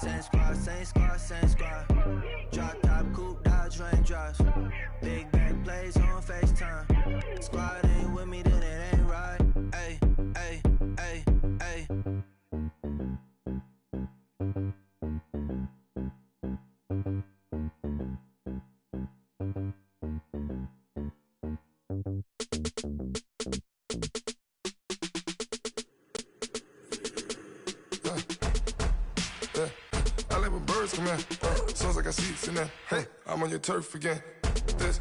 same squad, same squad, same squad. Drop top, coupe, Dodge raindrops. Big bang plays on FaceTime. Squad ain't with me, then it ain't right. Ay, ay, ay, ay. I like when birds come in. Sounds like I got seats in there. Hey, I'm on your turf again. This,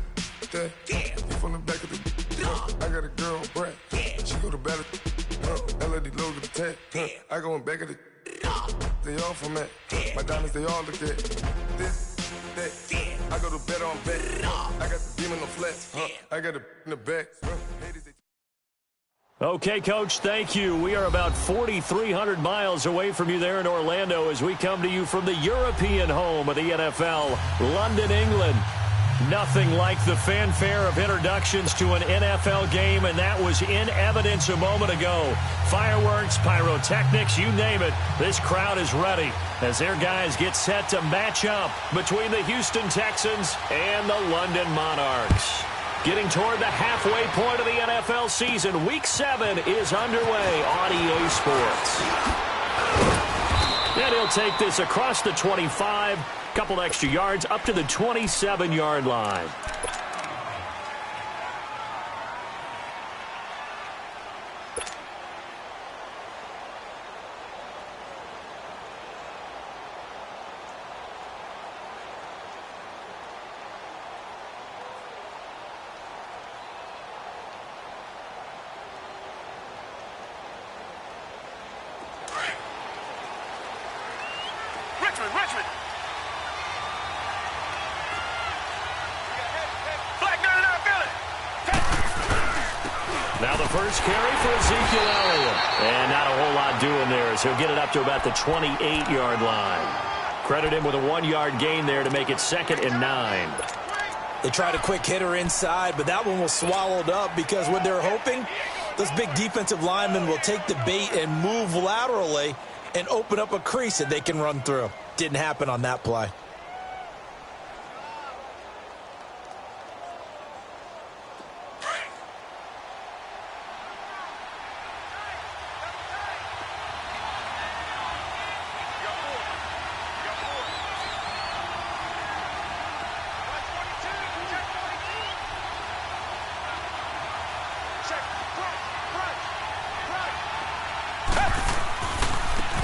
that, yeah. You from the back of the. I got a girl, Brad. Yeah. She go to battle. LED logo the tag. Yeah. I go in back of the. They all from that. Yeah. My diamonds, they all look at. This, that. Yeah. I go to bet on bet. I got the demon on flats. I got it in the back. Okay, Coach, thank you. We are about 4,300 miles away from you there in Orlando as we come to you from the European home of the NFL, London, England. Nothing like the fanfare of introductions to an NFL game, and that was in evidence a moment ago. Fireworks, pyrotechnics, you name it. This crowd is ready as their guys get set to match up between the Houston Texans and the London Monarchs. Getting toward the halfway point of the NFL season, Week 7 is underway on EA Sports. And he'll take this across the 25, couple extra yards, up to the 27-yard line. Richmond. Now the first carry for Ezekiel Elliott. And not a whole lot doing there as he'll get it up to about the 28-yard line. Credit him with a 1-yard gain there to make it 2nd and 9. They tried a quick hitter inside, but that one was swallowed up because what they're hoping, those big defensive linemen will take the bait and move laterally and open up a crease that they can run through. Didn't happen on that play.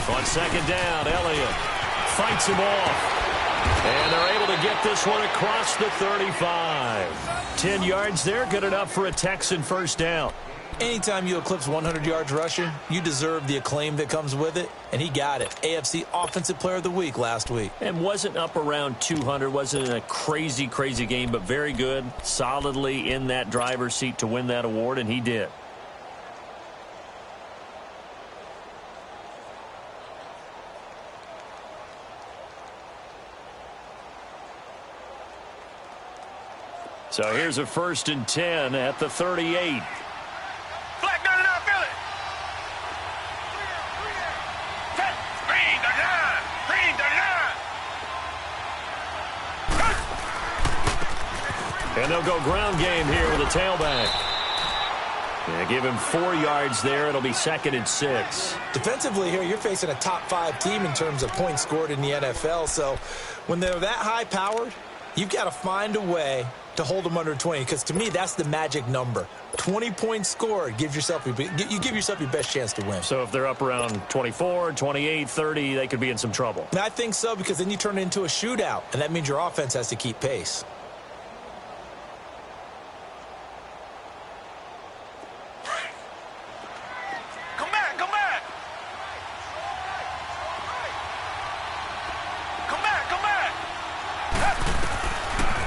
On 2nd down, Elliott fights him off. And they're able to get this one across the 35. 10 yards there, good enough for a Texan first down. Anytime you eclipse 100 yards rushing, you deserve the acclaim that comes with it, and he got it. AFC Offensive Player of the Week last week. And wasn't up around 200, wasn't in a crazy game, but very good, solidly in that driver's seat to win that award, and he did. So here's a 1st and 10 at the 38. Flag down and out, Philly. Green, the line. Green, the line. And they'll go ground game here with a tailback. Yeah, give him 4 yards there. It'll be 2nd and 6. Defensively here, you're facing a top 5 team in terms of points scored in the NFL. So when they're that high-powered, you've got to find a way to hold them under 20, because to me that's the magic number. 20 points scored, you give yourself your best chance to win. So if they're up around 24, 28, 30, they could be in some trouble. And I think so, because then you turn it into a shootout, and that means your offense has to keep pace. Come back.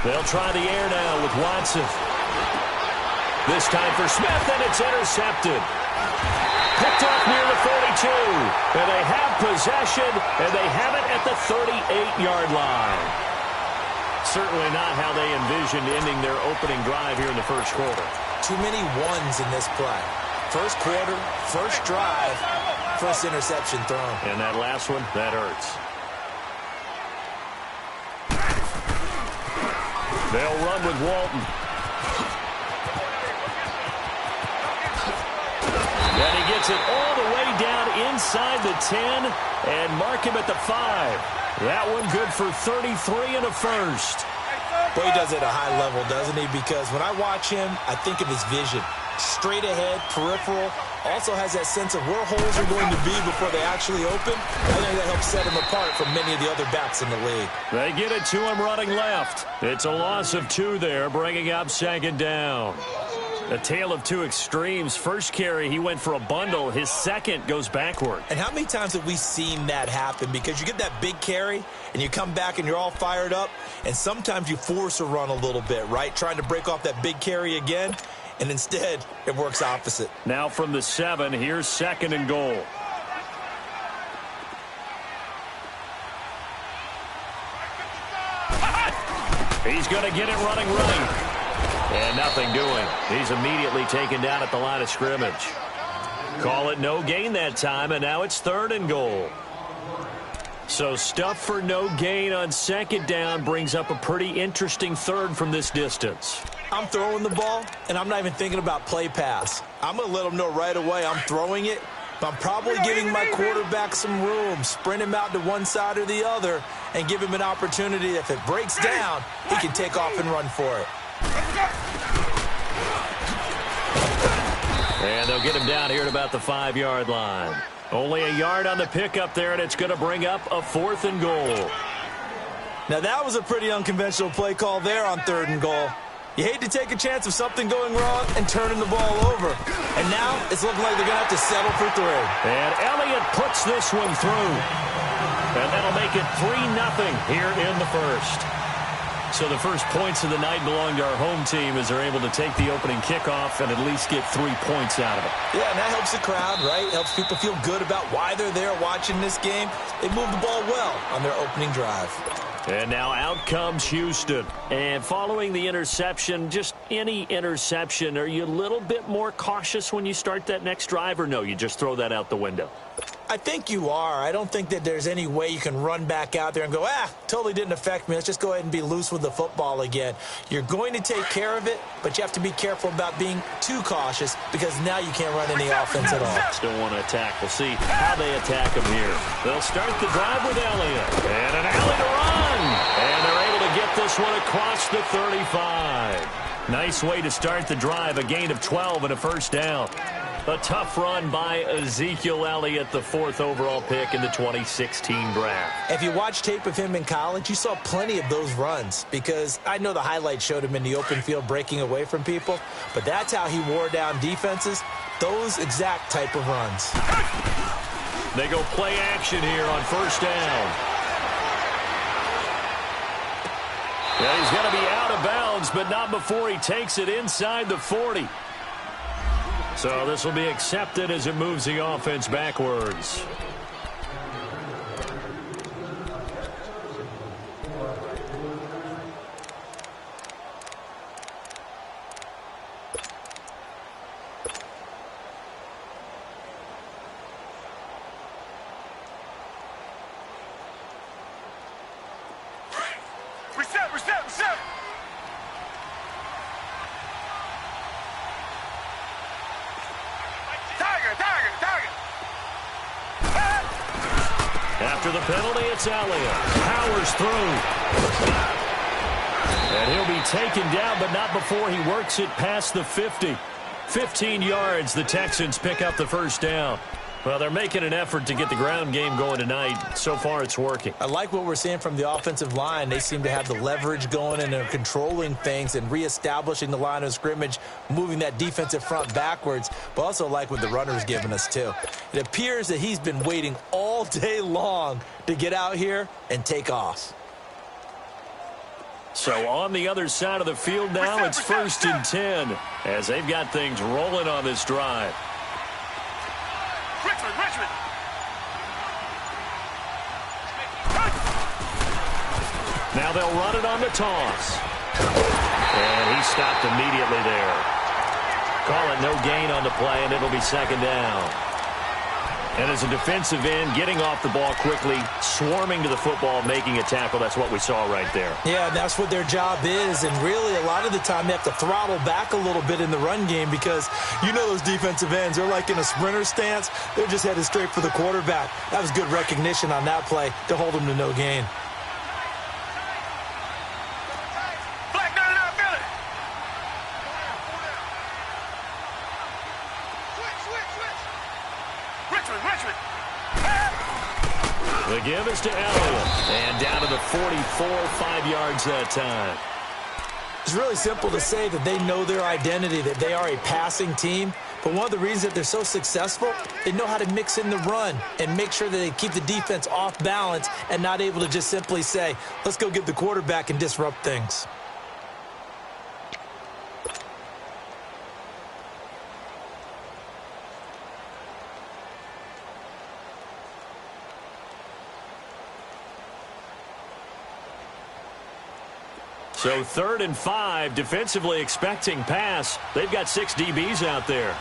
They'll try the air now with Watson. This time for Smith, and it's intercepted. Picked off near the 42. And they have possession, and they have it at the 38-yard line. Certainly not how they envisioned ending their opening drive here in the first quarter. Too many ones in this play. First quarter, first drive, first interception thrown. And that last one, that hurts. They'll run with Walton. And he gets it all the way down inside the 10 and mark him at the 5. That one good for 33 and a first. Boy, he does it at a high level, doesn't he? Because when I watch him, I think of his vision. Straight ahead, peripheral, also has that sense of where holes are going to be before they actually open. I think that helps set him apart from many of the other backs in the league. They get it to him running left. It's a loss of 2 there, bringing up second down. A tale of two extremes. First carry, he went for a bundle. His second goes backward. And how many times have we seen that happen? Because you get that big carry, and you come back and you're all fired up, and sometimes you force a run a little bit, right? Trying to break off that big carry again, and instead it works opposite. Now from the 7, here's second and goal. He's going to get it running right. And nothing doing. He's immediately taken down at the line of scrimmage. Call it no gain that time, and now it's third and goal. So stuff for no gain on second down brings up a pretty interesting third from this distance. I'm throwing the ball, and I'm not even thinking about play pass. I'm going to let them know right away I'm throwing it, but I'm probably giving my quarterback some room, sprint him out to one side or the other, and give him an opportunity. If it breaks down, he can take off and run for it. And they'll get him down here at about the 5-yard line. Only a yard on the pickup there, and it's going to bring up a fourth and goal. Now, that was a pretty unconventional play call there on third and goal. You hate to take a chance of something going wrong and turning the ball over. And now it's looking like they're going to have to settle for 3. And Elliott puts this one through. And that'll make it 3-0 here in the first. So the first points of the night belong to our home team as they're able to take the opening kickoff and at least get 3 points out of it. Yeah, and that helps the crowd, right? Helps people feel good about why they're there watching this game. They moved the ball well on their opening drive. And now out comes Houston. And following the interception, just any interception, are you a little bit more cautious when you start that next drive, or no, you just throw that out the window? I think you are. I don't think that there's any way you can run back out there and go, totally didn't affect me. Let's just go ahead and be loose with the football again. You're going to take care of it, but you have to be careful about being too cautious because now you can't run any offense at all. Still want to attack. We'll see how they attack him here. They'll start the drive with Elliott. And an alley to run. And they're able to get this one across the 35. Nice way to start the drive. A gain of 12 and a first down. A tough run by Ezekiel Elliott, the 4th overall pick in the 2016 draft. If you watch tape of him in college, you saw plenty of those runs because I know the highlights showed him in the open field breaking away from people, but that's how he wore down defenses, those exact type of runs. They go play action here on first down. Yeah, he's going to be out of bounds, but not before he takes it inside the 40. So this will be accepted as it moves the offense backwards. Reset. After the penalty, it's Elliott. Powers through. And he'll be taken down, but not before he works it past the 50. 15 yards, the Texans pick up the first down. Well, they're making an effort to get the ground game going tonight. So far, it's working. I like what we're seeing from the offensive line. They seem to have the leverage going, and they're controlling things and reestablishing the line of scrimmage, moving that defensive front backwards, but also like what the runner's giving us, too. It appears that he's been waiting all day long to get out here and take off. So on the other side of the field now, it's first and 10 as they've got things rolling on this drive. Richmond. Now they'll run it on the toss. And he stopped immediately there. Call it no gain on the play, and it'll be second down. And as a defensive end, getting off the ball quickly, swarming to the football, making a tackle, that's what we saw right there. Yeah, that's what their job is. And really, a lot of the time, they have to throttle back a little bit in the run game because you know those defensive ends, they're like in a sprinter stance. They're just headed straight for the quarterback. That was good recognition on that play to hold them to no gain. The give is to Elliott. And down to the 44, 5 yards that time. It's really simple to say that they know their identity, that they are a passing team. But one of the reasons that they're so successful, they know how to mix in the run and make sure that they keep the defense off balance and not able to just simply say, let's go get the quarterback and disrupt things. So 3rd and 5, defensively expecting pass. They've got 6 DBs out there.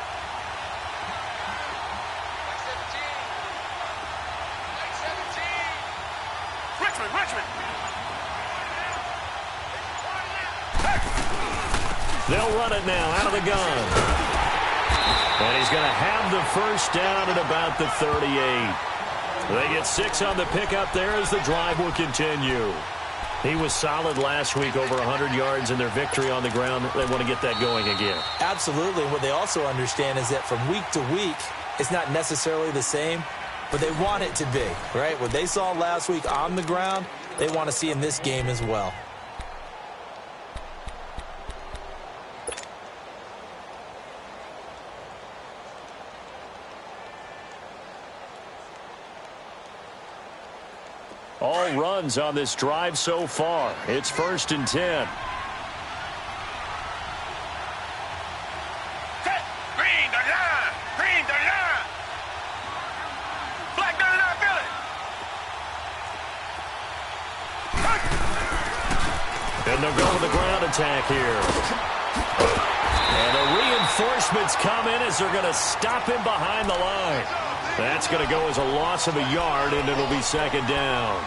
Richmond. They'll run it now out of the gun. And he's going to have the first down at about the 38. They get 6 on the pickup there as the drive will continue. He was solid last week, over 100 yards in their victory on the ground. They want to get that going again. Absolutely. What they also understand is that from week to week, it's not necessarily the same, but they want it to be, right? What they saw last week on the ground, they want to see in this game as well. All runs on this drive so far. It's 1st and 10. Set. Green the line. Black down in our Philly. And they'll go to the ground attack here. And the reinforcements come in as they're going to stop him behind the line. That's going to go as a loss of a yard, and it'll be 2nd down.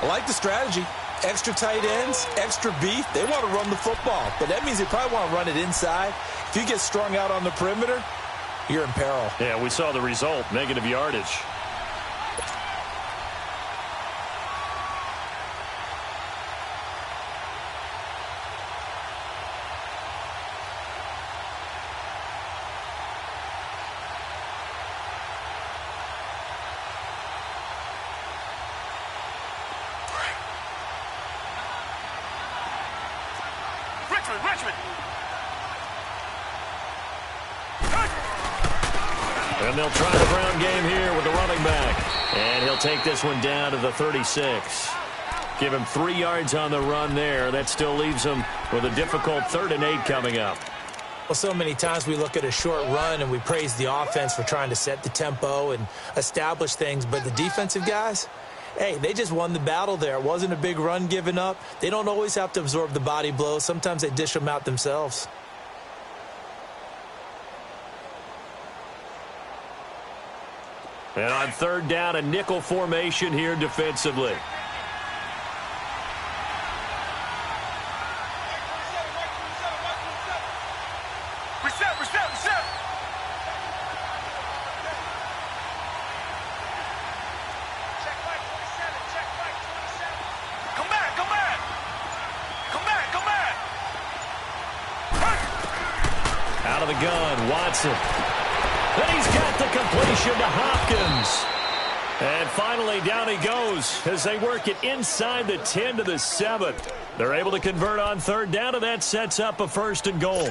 I like the strategy. Extra tight ends, extra beef. They want to run the football, but that means they probably want to run it inside. If you get strung out on the perimeter, you're in peril. Yeah, we saw the result, negative yardage. Richmond. And they'll try the ground game here with the running back. And he'll take this one down to the 36. Give him 3 yards on the run there. That still leaves him with a difficult 3rd and 8 coming up. Well, so many times we look at a short run and we praise the offense for trying to set the tempo and establish things. But the defensive guys, hey, they just won the battle there. It wasn't a big run given up. They don't always have to absorb the body blows. Sometimes they dish them out themselves. And on 3rd down, a nickel formation here defensively. Reset. Come back. Out of the gun, Watson. Then he's got the completion to Hopkins. And finally, down he goes as they work it inside the 10 to the 7. They're able to convert on 3rd down, and that sets up a 1st and goal.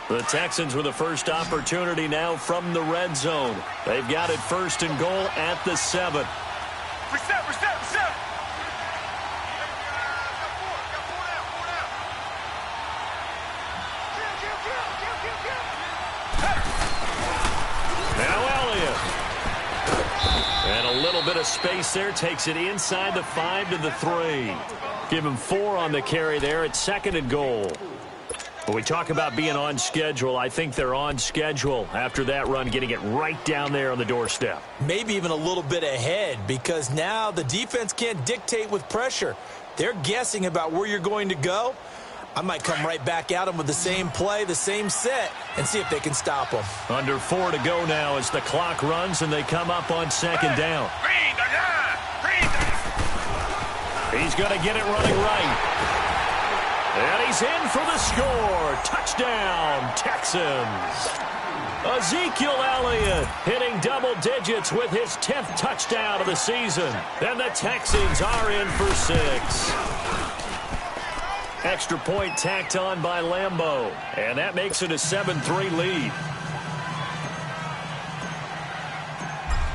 The Texans with the first opportunity now from the red zone. They've got it 1st and goal at the 7. Reset. Now Elliott. And a little bit of of space there. Takes it inside the 5 to the 3. Give him 4 on the carry there. It's 2nd and goal. When we talk about being on schedule, I think they're on schedule after that run, getting it right down there on the doorstep. Maybe even a little bit ahead, because now the defense can't dictate with pressure. They're guessing about where you're going to go. I might come right back at them with the same play, the same set, and see if they can stop them. Under 4 to go now as the clock runs and they come up on 2nd down. He's going to get it running right. And he's in for the score. Touchdown, Texans. Ezekiel Elliott hitting double digits with his 10th touchdown of the season. And the Texans are in for 6. Extra point tacked on by Lambeau. And that makes it a 7-3 lead.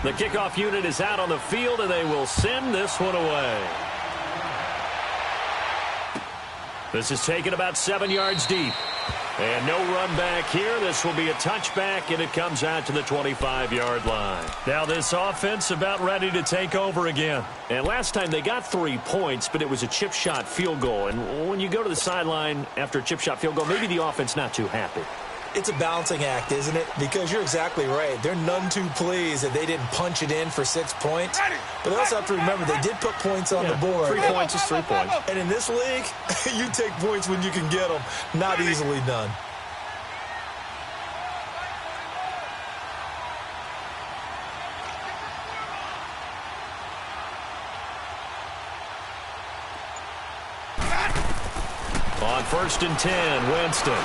The kickoff unit is out on the field, and they will send this one away. This is taken about 7 yards deep. And no run back here. This will be a touchback, and it comes out to the 25-yard line. Now this offense about ready to take over again. And last time they got 3 points, but it was a chip shot field goal. And when you go to the sideline after a chip shot field goal, maybe the offense not too happy. It's a balancing act, isn't it? Because you're exactly right. They're none too pleased that they didn't punch it in for 6 points. But they also have to remember they did put points on the board. 3 points is 3 points. And in this league, you take points when you can get them. Not easily done. On 1st and 10, Winston.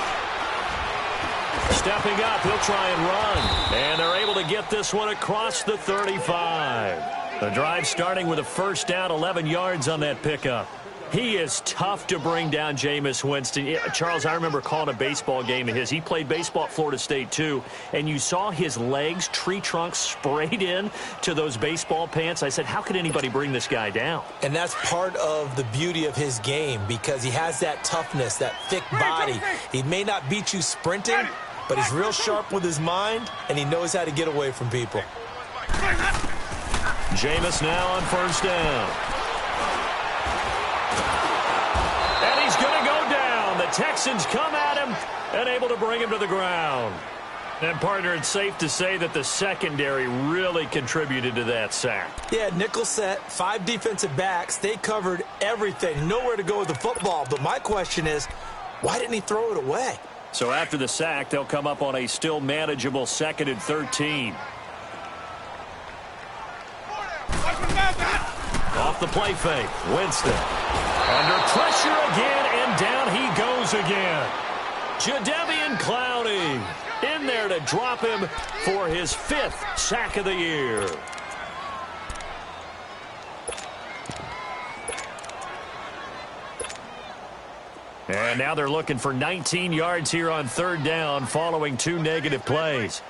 Stepping up, he'll try and run. And they're able to get this one across the 35. The drive starting with a 1st down, 11 yards on that pickup. He is tough to bring down, Jameis Winston. Charles, I remember calling a baseball game of his. He played baseball at Florida State, too. And you saw his legs, tree trunks sprayed in to those baseball pants. I said, how could anybody bring this guy down? And that's part of the beauty of his game, because he has that toughness, that thick body. He may not beat you sprinting, but he's real sharp with his mind, and he knows how to get away from people. Jameis now on 1st down. And he's going to go down. The Texans come at him and able to bring him to the ground. And, partner, it's safe to say that the secondary really contributed to that sack. Yeah, nickel set, 5 defensive backs. They covered everything. Nowhere to go with the football. But my question is, why didn't he throw it away? So after the sack, they'll come up on a still manageable 2nd and 13. Off the play fake, Winston. Under pressure again, and down he goes again. Jadeveon Clowney in there to drop him for his 5th sack of the year. And now they're looking for 19 yards here on 3rd down following 2 negative plays.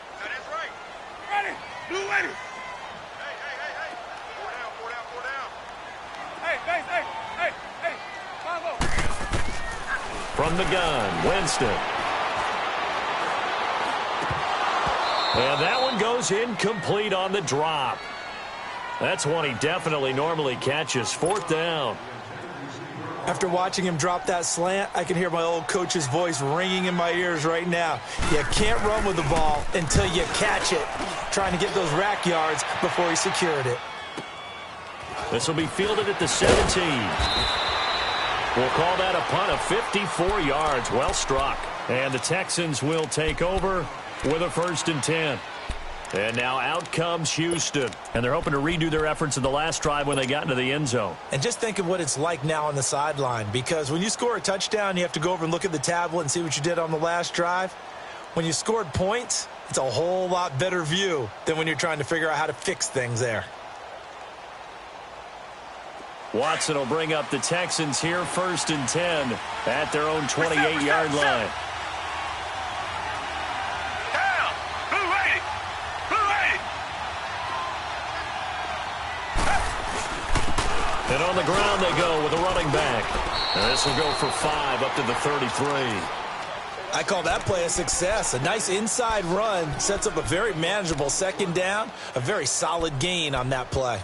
From the gun, Winston. And that one goes incomplete on the drop. That's one he definitely normally catches. 4th down. After watching him drop that slant, I can hear my old coach's voice ringing in my ears right now. You can't run with the ball until you catch it. Trying to get those rack yards before he secured it. This will be fielded at the 17. We'll call that a punt of 54 yards. Well struck. And the Texans will take over with a 1st and 10. And now out comes Houston. And they're hoping to redo their efforts in the last drive when they got into the end zone. And just think of what it's like now on the sideline. Because when you score a touchdown, you have to go over and look at the tablet and see what you did on the last drive. When you scored points, it's a whole lot better view than when you're trying to figure out how to fix things there. Watson will bring up the Texans here, 1st and 10 at their own 28-yard line. And on the ground they go with a running back. And this will go for 5 up to the 33. I call that play a success. A nice inside run sets up a very manageable 2nd down. A very solid gain on that play.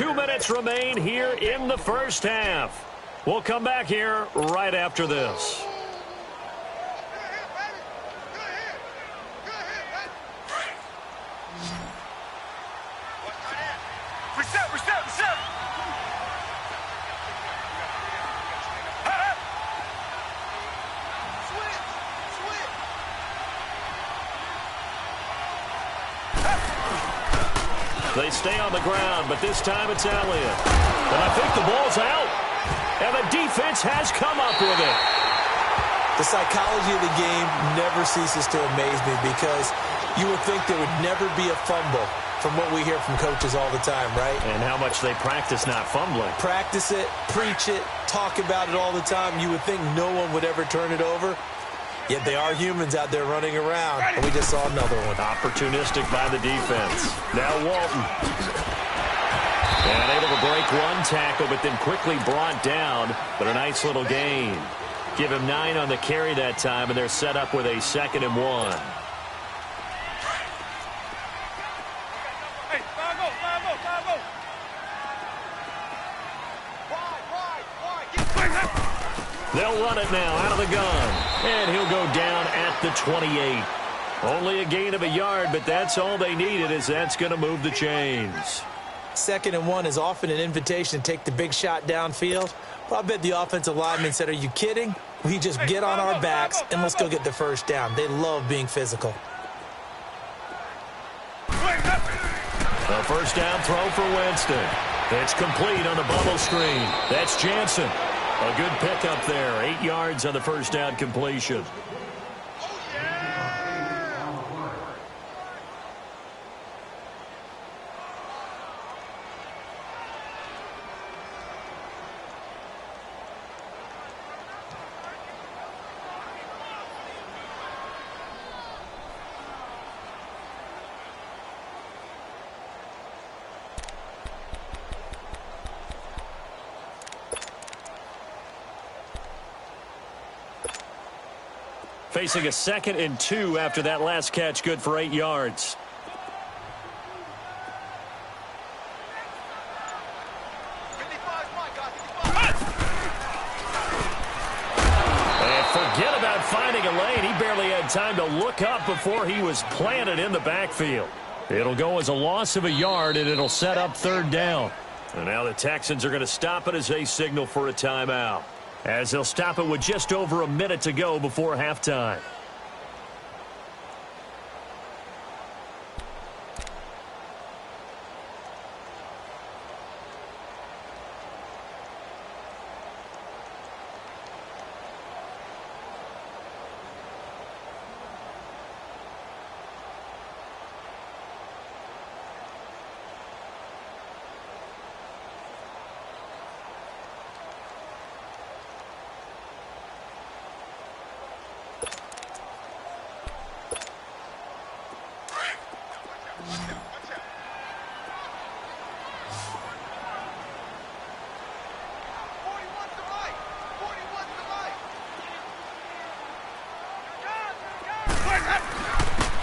2 minutes remain here in the first half. We'll come back here right after this. Reset. They stay on the ground, but this time it's Elliott. And I think the ball's out. And the defense has come up with it. The psychology of the game never ceases to amaze me because you would think there would never be a fumble from what we hear from coaches all the time, right? And how much they practice not fumbling. Practice it, preach it, talk about it all the time. You would think no one would ever turn it over. Yet they are humans out there running around, and we just saw another one. Opportunistic by the defense. Now Walton. And able to break one tackle, but then quickly brought down. But a nice little gain. Give him 9 on the carry that time, and they're set up with a 2nd and 1. They'll run it now out of the gun. And he'll go down at the 28. Only a gain of a yard, but that's all they needed, as that's going to move the chains. 2nd and 1 is often an invitation to take the big shot downfield. Well, I bet the offensive lineman said, are you kidding? We just get on our backs and let's go get the first down. They love being physical. A first down throw for Winston. It's complete on the bubble screen. That's Jansen. A good pickup there. 8 yards on the first down completion. Facing a 2nd and 2 after that last catch, good for 8 yards. And forget about finding a lane. He barely had time to look up before he was planted in the backfield. It'll go as a loss of a yard, and it'll set up 3rd down. And now the Texans are going to stop it as they signal for a timeout, as they'll stop it with just over a minute to go before halftime.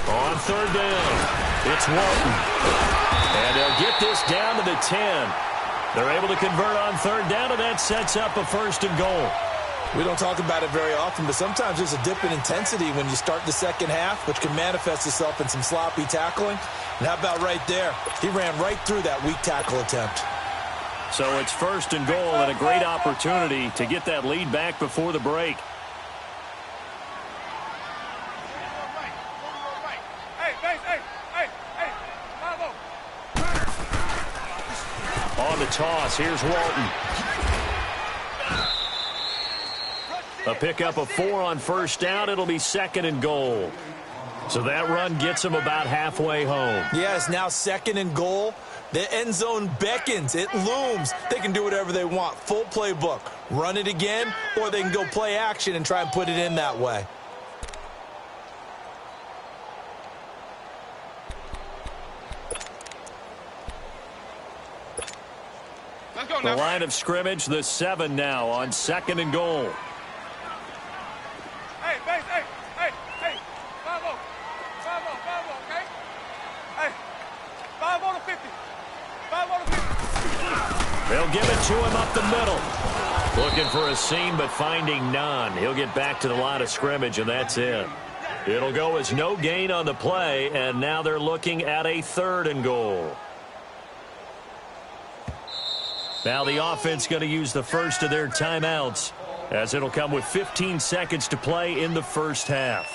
On 3rd down, it's Walton. And they'll get this down to the 10. They're able to convert on 3rd down, and that sets up a 1st and goal. We don't talk about it very often, but sometimes there's a dip in intensity when you start the second half, which can manifest itself in some sloppy tackling. And how about right there? He ran right through that weak tackle attempt. So it's 1st and goal, and a great opportunity to get that lead back before the break. On the toss, here's Walton. A pickup of 4 on 1st down. It'll be 2nd and goal. So that run gets them about halfway home. Yeah, it's now 2nd and goal. The end zone beckons. It looms. They can do whatever they want. Full playbook. Run it again, or they can go play action and try and put it in that way. The line of scrimmage, the 7 now on 2nd and goal. Hey, base, hey, 5-0, okay? Hey, 5-0 to 50. 5-0 to 50. They'll give it to him up the middle. Looking for a seam, but finding none. He'll get back to the line of scrimmage, and that's it. It'll go as no gain on the play, and now they're looking at a 3rd and goal. Now the offense going to use the first of their timeouts, as it'll come with 15 seconds to play in the first half.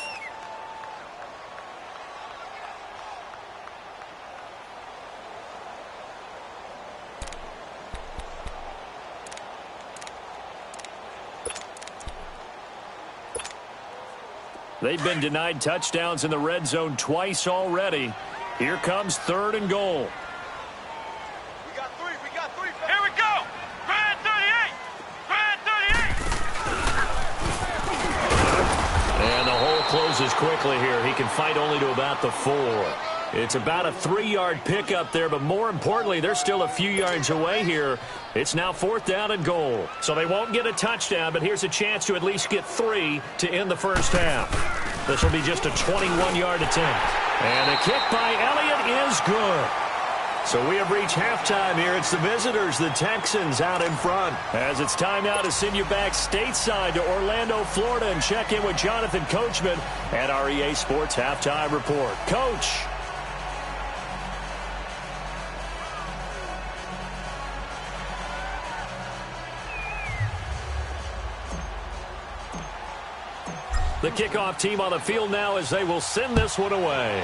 They've been denied touchdowns in the red zone twice already. Here comes 3rd and goal. We got three. Here we go. Grand 38. And the hole closes quickly here. He can fight only to about the 4. It's about a 3-yard pickup there, but more importantly, they're still a few yards away here. It's now 4th down and goal. So they won't get a touchdown, but here's a chance to at least get 3 to end the first half. This will be just a 21-yard attempt. And a kick by Elliott is good. So we have reached halftime here. It's the visitors, the Texans, out in front. As it's time now to send you back stateside to Orlando, Florida, and check in with Jonathan Coachman at our EA Sports Halftime Report. Coach. The kickoff team on the field now as they will send this one away.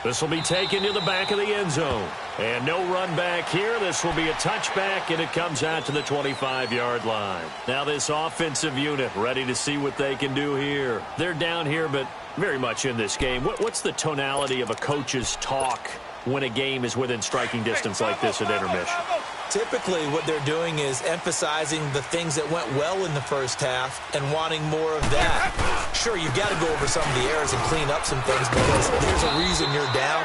This will be taken to the back of the end zone. And no run back here. This will be a touchback, and it comes out to the 25-yard line. Now this offensive unit ready to see what they can do here. They're down here, but very much in this game. What's the tonality of a coach's talk when a game is within striking distance like this at intermission? Typically, what they're doing is emphasizing the things that went well in the first half and wanting more of that. Sure, you've got to go over some of the errors and clean up some things because there's a reason you're down.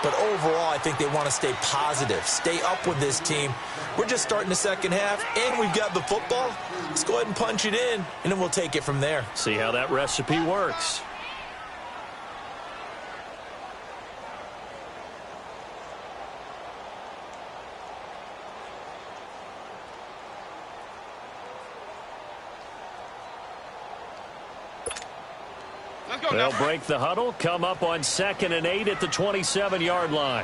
But overall, I think they want to stay positive, stay up with this team. We're just starting the second half, and we've got the football. Let's go ahead and punch it in, and then we'll take it from there. See how that recipe works. They'll break the huddle, come up on 2nd and 8 at the 27-yard line.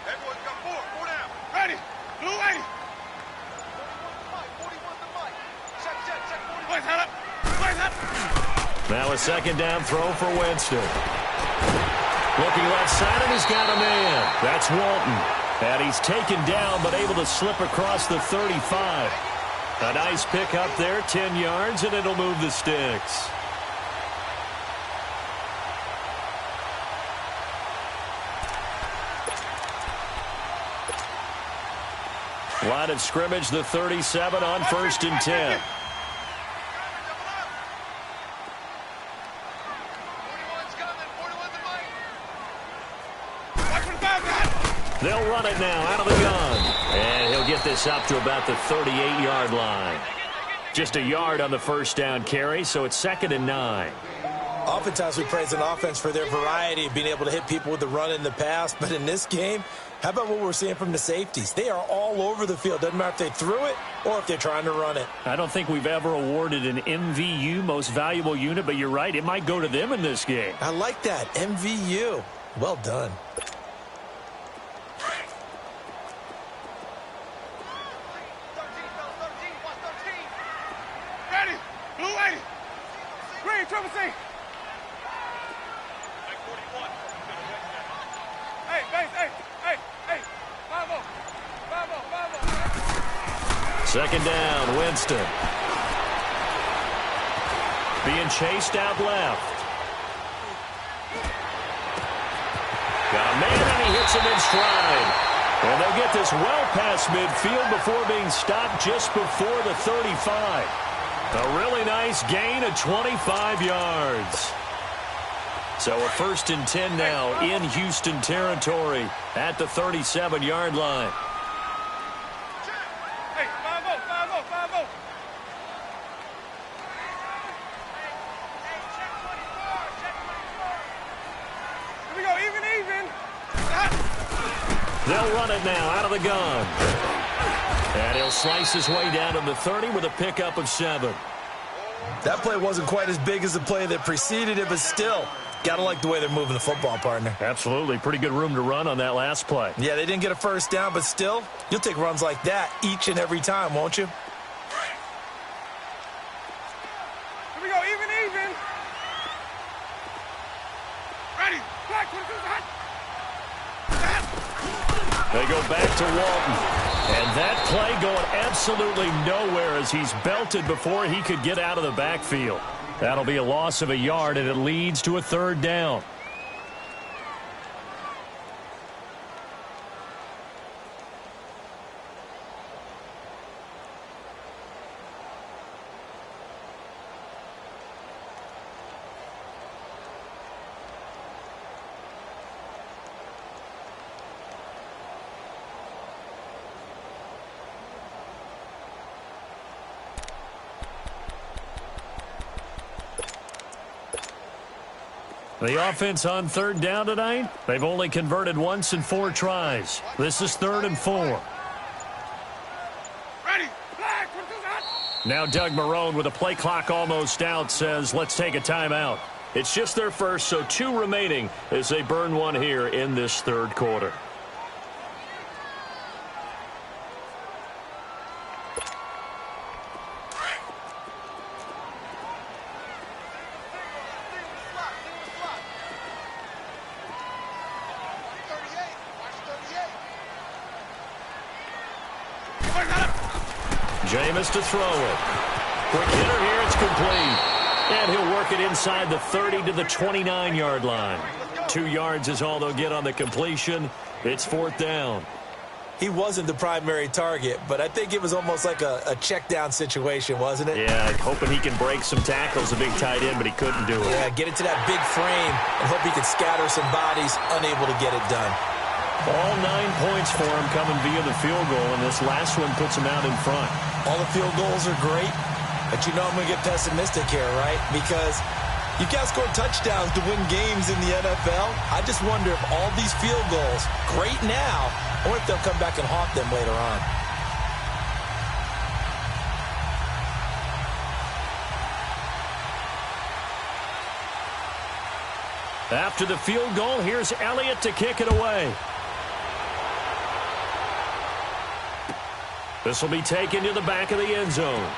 Everyone's got four down. Ready. Blue 80. 41 to Mike. Check. Blaze up. Now a 2nd down throw for Winston. Looking left side, and he's got a man. That's Walton. And he's taken down, but able to slip across the 35. A nice pick up there, 10 yards, and it'll move the sticks. Line of scrimmage, the 37 on 1st and 10. They'll run it now out of the gun. And he'll get this up to about the 38-yard line. Just a yard on the first down carry, so it's 2nd and 9. Oftentimes we praise an offense for their variety of being able to hit people with the run in the pass. But in this game, how about what we're seeing from the safeties? They are all over the field. Doesn't matter if they threw it or if they're trying to run it. I don't think we've ever awarded an MVU, most valuable unit, but you're right. It might go to them in this game. I like that. MVU. Well done. Ready. Blue 80. Green, triple C. Hey, base, hey. 5-0. 2nd down, Winston. Being chased out left. Got a man, and he hits him in stride. And they'll get this well past midfield before being stopped just before the 35. A really nice gain of 25 yards. So a 1st and 10 now in Houston territory at the 37-yard line. Hey, 5-0. Here we go, even. They'll run it now out of the gun. And he'll slice his way down to the 30 with a pickup of 7. That play wasn't quite as big as the play that preceded it, but still, got to like the way they're moving the football, partner. Absolutely. Pretty good room to run on that last play. Yeah, they didn't get a first down, but still, you'll take runs like that each and every time, won't you? Here we go, even. Ready, back, They go back to Walton. And that play going absolutely nowhere as he's belted before he could get out of the backfield. That'll be a loss of a yard, and it leads to a 3rd down. The offense on 3rd down tonight, they've only converted once in 4 tries. This is 3rd and 4. ready, back, Now Doug Marrone with a play clock almost out says, let's take a timeout. It's just their first, so 2 remaining as they burn one here in this 3rd quarter. Jameis to throw it. Quick hitter here, it's complete. And he'll work it inside the 30 to the 29-yard line. 2 yards is all they'll get on the completion. It's 4th down. He wasn't the primary target, but I think it was almost like a check down situation, wasn't it? Yeah, hoping he can break some tackles, a big tight end, but he couldn't do it. Yeah, get it to that big frame and hope he could scatter some bodies, unable to get it done. All 9 points for him coming via the field goal, and this last one puts him out in front. All the field goals are great, but you know I'm going to get pessimistic here, right? Because you've got to score touchdowns to win games in the NFL. I just wonder if all these field goals, great now, or if they'll come back and haunt them later on. After the field goal, here's Elliott to kick it away. This will be taken to the back of the end zone.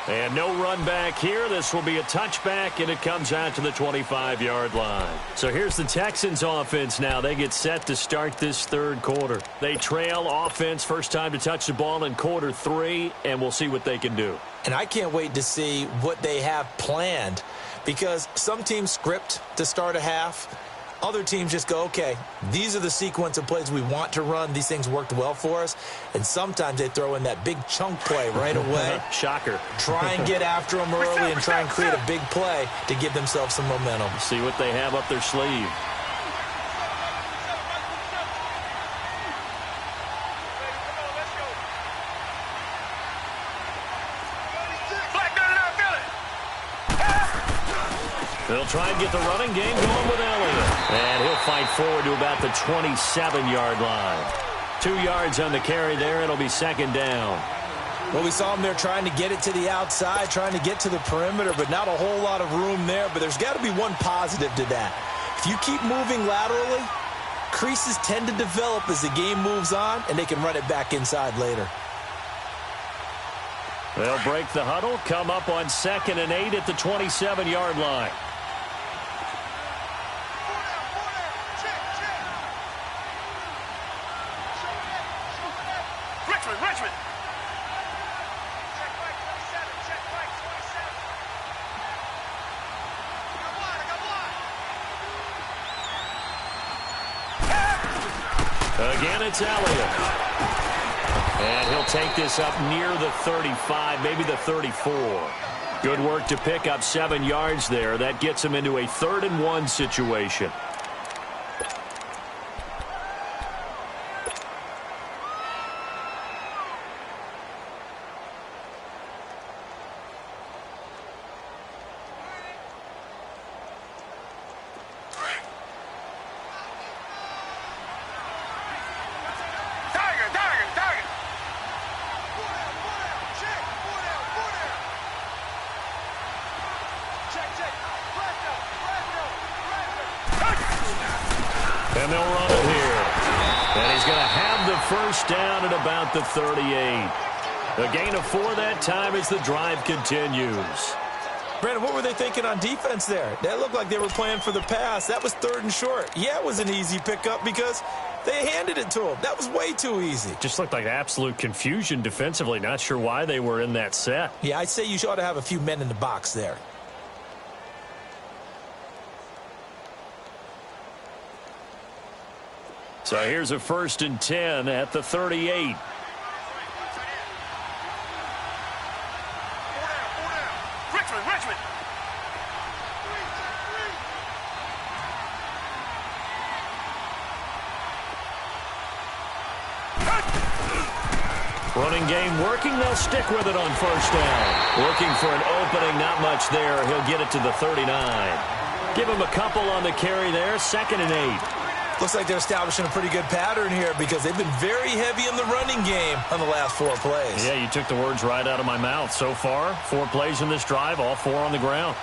And no run back here. This will be a touchback, and it comes out to the 25-yard line. So here's the Texans offense now. They get set to start this 3rd quarter. They trail offense, first time to touch the ball in quarter 3, and we'll see what they can do. And I can't wait to see what they have planned, because some teams script to start a half. Other teams just go, okay, these are the sequence of plays we want to run. These things worked well for us. And sometimes they throw in that big chunk play right away. Shocker. Try and get after them early and try and create a big play to give themselves some momentum. See what they have up their sleeve. They'll try and get the running game going with Elliott. And he'll fight forward to about the 27-yard line. 2 yards on the carry there. It'll be 2nd down. Well, we saw him there trying to get it to the outside, trying to get to the perimeter, but not a whole lot of room there. But there's got to be one positive to that. If you keep moving laterally, creases tend to develop as the game moves on, and they can run it back inside later. They'll break the huddle, come up on 2nd and 8 at the 27-yard line. Richmond. Again, it's Elliott. And he'll take this up near the 35, maybe the 34. Good work to pick up 7 yards there. That gets him into a 3rd and 1 situation. And they'll run it here. And he's going to have the first down at about the 38. A gain of 4 that time as the drive continues. Brandon, what were they thinking on defense there? That looked like they were playing for the pass. That was 3rd and short. Yeah, it was an easy pickup because they handed it to him. That was way too easy. Just looked like absolute confusion defensively. Not sure why they were in that set. Yeah, I'd say you ought to have a few men in the box there. So here's a 1st and 10 at the 38. Richmond. Running game working. They'll stick with it on 1st down. Looking for an opening. Not much there. He'll get it to the 39. Give him a couple on the carry there. 2nd and 8. Looks like they're establishing a pretty good pattern here because they've been very heavy in the running game on the last 4 plays. Yeah, you took the words right out of my mouth. So far, 4 plays in this drive, all 4 on the ground.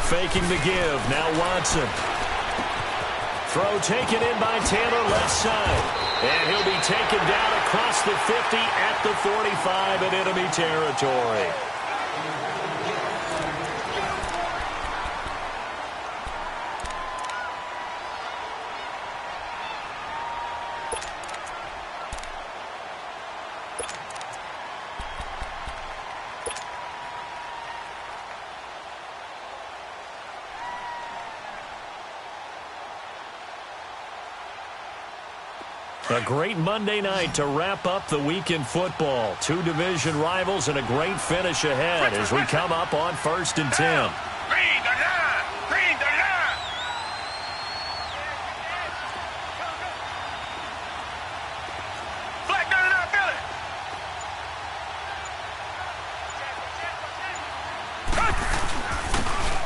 Faking the give. Now Watson. Throw taken in by Taylor left side. And he'll be taken down across the 50 at the 45 in enemy territory. A great Monday night to wrap up the week in football. 2 division rivals and a great finish ahead as we come up on 1st and 10. Green the line! Green the line! Flag down in our belly!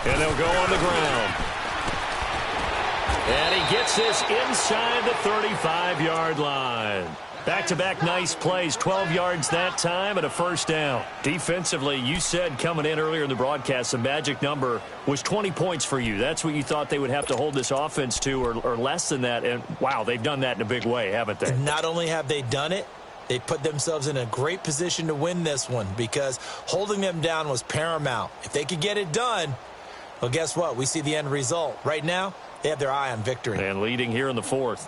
And they'll go on the ground. And he gets this inside the 35-yard line. Back-to-back nice plays, 12 yards that time and a 1st down. Defensively, you said coming in earlier in the broadcast, the magic number was 20 points for you. That's what you thought they would have to hold this offense to or less than that. And, wow, they've done that in a big way, haven't they? And not only have they done it, they put themselves in a great position to win this one because holding them down was paramount. If they could get it done, well, guess what? We see the end result. Right now, they have their eye on victory. And leading here in the 4th.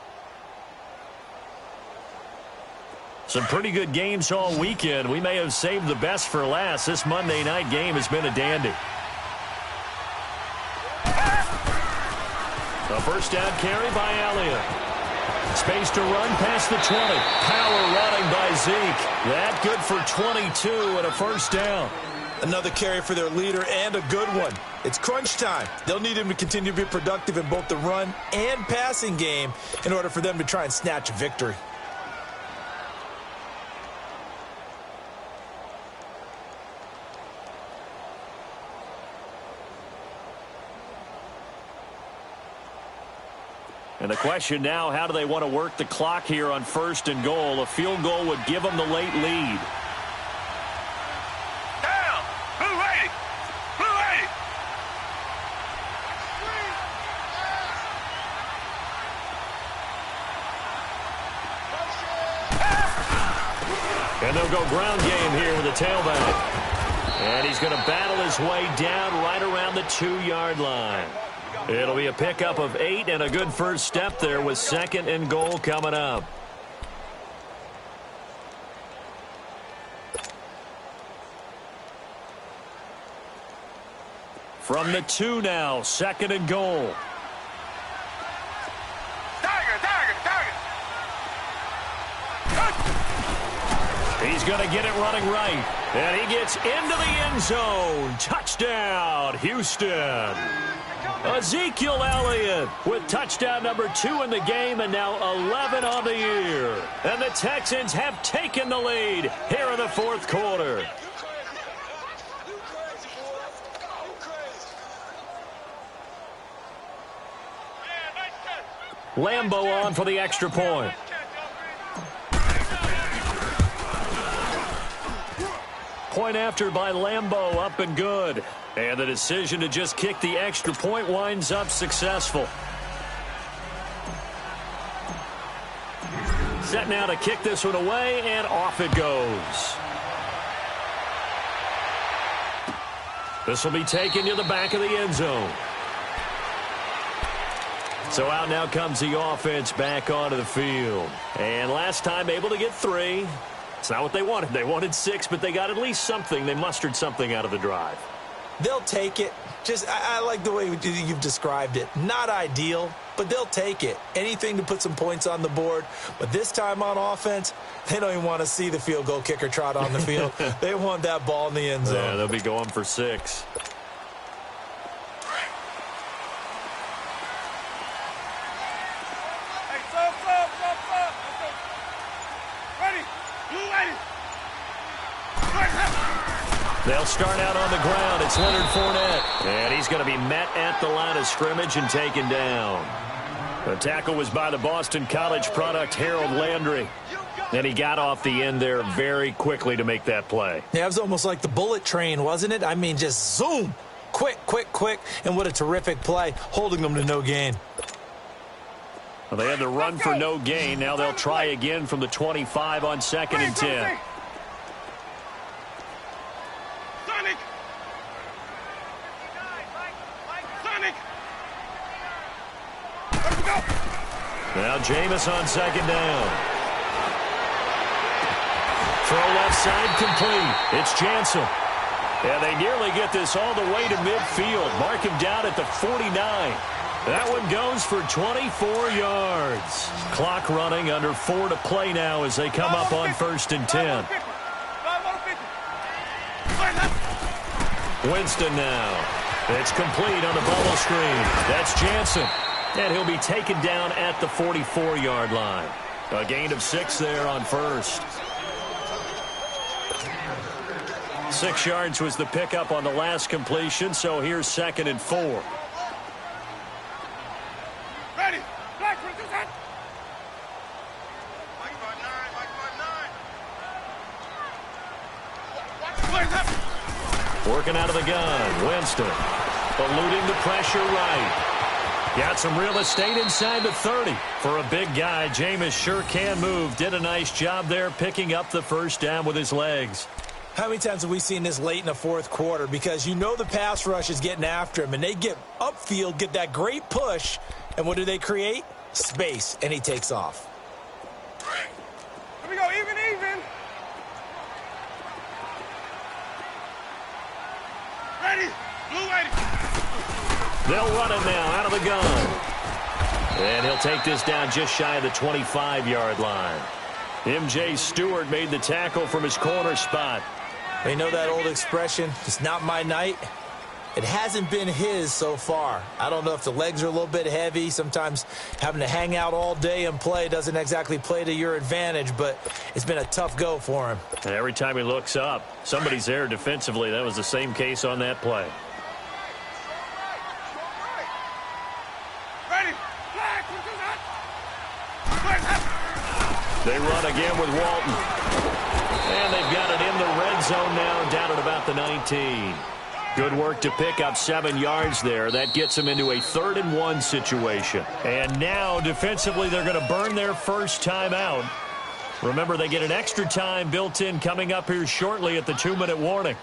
Some pretty good games all weekend. We may have saved the best for last. This Monday night game has been a dandy. A 1st down carry by Elliott. Space to run past the 20. Power running by Zeke. That good for 22 and a 1st down. Another carry for their leader and a good one. It's crunch time. They'll need him to continue to be productive in both the run and passing game in order for them to try and snatch a victory. And the question now, how do they want to work the clock here on 1st and goal? A field goal would give them the late lead. And they'll go ground game here with a tailback. And he's going to battle his way down right around the 2-yard line. It'll be a pickup of 8 and a good 1st step there with 2nd and goal coming up. From the 2 now, 2nd and goal. He's going to get it running right. And he gets into the end zone. Touchdown, Houston. Ezekiel Elliott with touchdown number 2 in the game and now 11 on the year. And the Texans have taken the lead here in the 4th quarter. Lambo on for the extra point. Point after by Lambo, up and good. And the decision to just kick the extra point winds up successful. Set now to kick this one away, and off it goes. This will be taken to the back of the end zone. So out now comes the offense back onto the field. And last time able to get 3. It's not what they wanted. They wanted 6, but they got at least something. They mustered something out of the drive. They'll take it. I like the way you've described it. Not ideal, but they'll take it. Anything to put some points on the board. But this time on offense, they don't even want to see the field goal kicker trot on the field. They want that ball in the end zone. Yeah, they'll be going for 6. They'll start out on the ground. It's Leonard Fournette. And he's going to be met at the line of scrimmage and taken down. The tackle was by the Boston College product, Harold Landry. And he got off the end there very quickly to make that play. Yeah, it was almost like the bullet train, wasn't it? I mean, just zoom. Quick, quick, quick. And what a terrific play, holding them to no gain. Well, they had to run for no gain. Now they'll try again from the 25 on 2nd and 10. Now Jameis on 2nd down. Throw left side complete. It's Jansen. And they nearly get this all the way to midfield. Mark him down at the 49. That one goes for 24 yards. Clock running, under 4 to play now as they come up on 1st and 10. Winston now. It's complete on the bubble screen. That's Jansen. And he'll be taken down at the 44-yard line. A gain of 6 there on 1st. 6 yards was the pickup on the last completion, so here's 2nd and 4. Ready. Working out of the gun. Winston eluding the pressure right. Got some real estate inside the 30. For a big guy, Jameis sure can move. Did a nice job there picking up the first down with his legs. How many times have we seen this late in the 4th quarter? Because you know the pass rush is getting after him, and they get upfield, get that great push, and what do they create? Space, and he takes off. Here we go, even. Ready, blue ready. They'll run it now out of the gun. And he'll take this down just shy of the 25-yard line. M.J. Stewart made the tackle from his corner spot. They know that old expression, it's not my night. It hasn't been his so far. I don't know if the legs are a little bit heavy. Sometimes having to hang out all day and play doesn't exactly play to your advantage, but it's been a tough go for him. And every time he looks up, somebody's there defensively. That was the same case on that play. They run again with Walton. And they've got it in the red zone now, down at about the 19. Good work to pick up 7 yards there. That gets them into a 3rd and 1 situation. And now, defensively, they're going to burn their first time out. Remember, they get an extra time built in coming up here shortly at the 2-minute warning.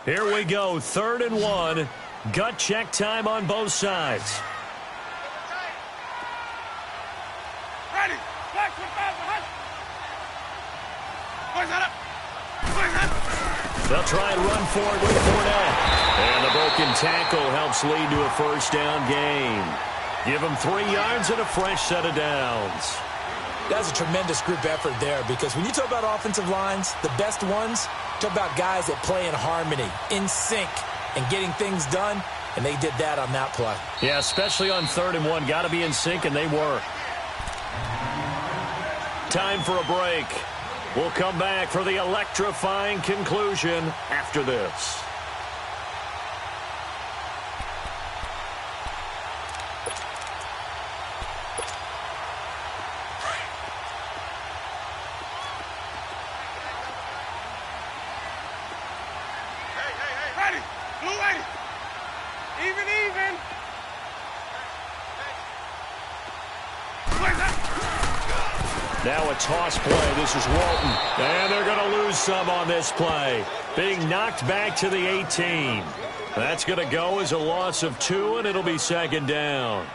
Here we go, 3rd and 1. Gut check time on both sides. Ready. They'll try and run for it with Fournette. And the broken tackle helps lead to a first down gain. Give them 3 yards and a fresh set of downs. That's a tremendous group effort there, because when you talk about offensive lines, the best ones, talk about guys that play in harmony, in sync, and getting things done, and they did that on that play. Yeah, especially on 3rd and 1. Got to be in sync, and they were. Time for a break. We'll come back for the electrifying conclusion after this. Now a toss play. This is Walton. And they're going to lose some on this play. Being knocked back to the 18. That's going to go as a loss of 2, and it'll be second down.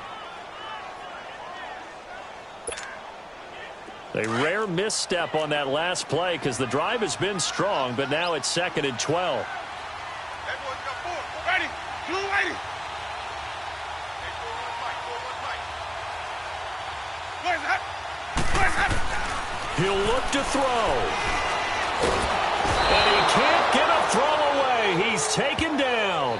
A rare misstep on that last play because the drive has been strong, but now it's 2nd and 12. Ready? Blue ready. Where's that? He'll look to throw. And he can't get a throw away. He's taken down.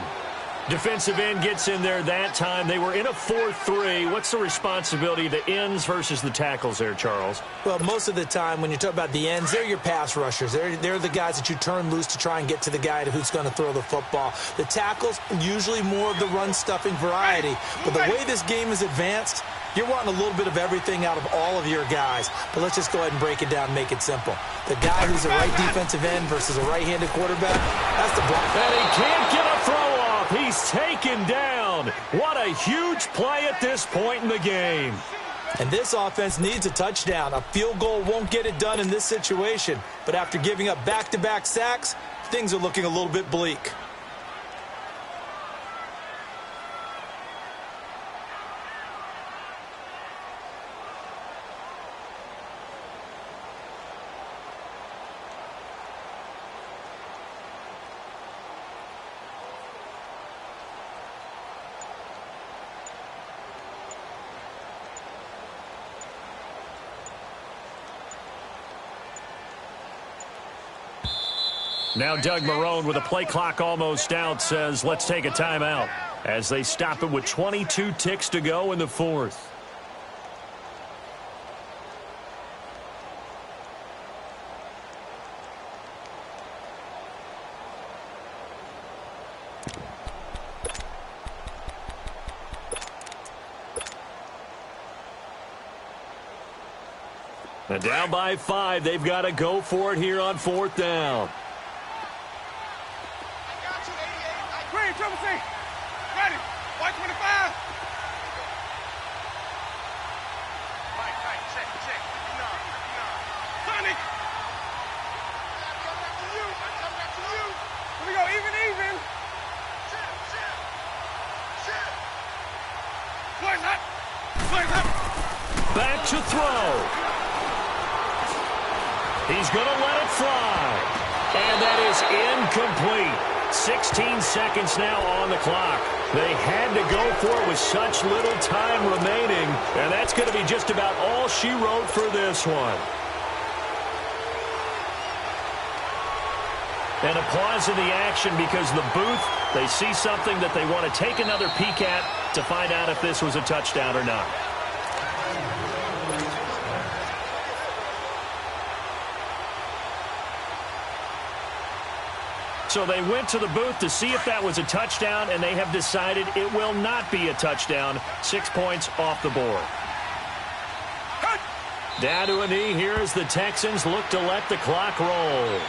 Defensive end gets in there that time. They were in a 4-3. What's the responsibility of the ends versus the tackles there, Charles? Well, most of the time when you talk about the ends, they're your pass rushers. They're the guys that you turn loose to try and get to the guy who's going to throw the football. The tackles, usually more of the run-stuffing variety. But the way this game is advanced, you're wanting a little bit of everything out of all of your guys. But let's just go ahead and break it down and make it simple. The guy who's a right defensive end versus a right-handed quarterback, that's the block. And he can't get a throw off. He's taken down. What a huge play at this point in the game. And this offense needs a touchdown. A field goal won't get it done in this situation. But after giving up back-to-back sacks, things are looking a little bit bleak. Now Doug Marrone, with a play clock almost out, says let's take a timeout as they stop it with 22 ticks to go in the 4th. And down by 5, they've got to go for it here on 4th down. Triple C. Ready. White 25. Right. Check. Sonic. Come back to you. Here we go. Even. Chip. Flares up. Back to throw. He's going to let it fly. And that is incomplete. 16 seconds now on the clock. They had to go for it with such little time remaining, and that's going to be just about all she wrote for this one. And a pause in the action because the booth, they see something that they want to take another peek at to find out if this was a touchdown or not. So they went to the booth to see if that was a touchdown, and they have decided it will not be a touchdown. 6 points off the board. Down to a knee here as the Texans look to let the clock roll.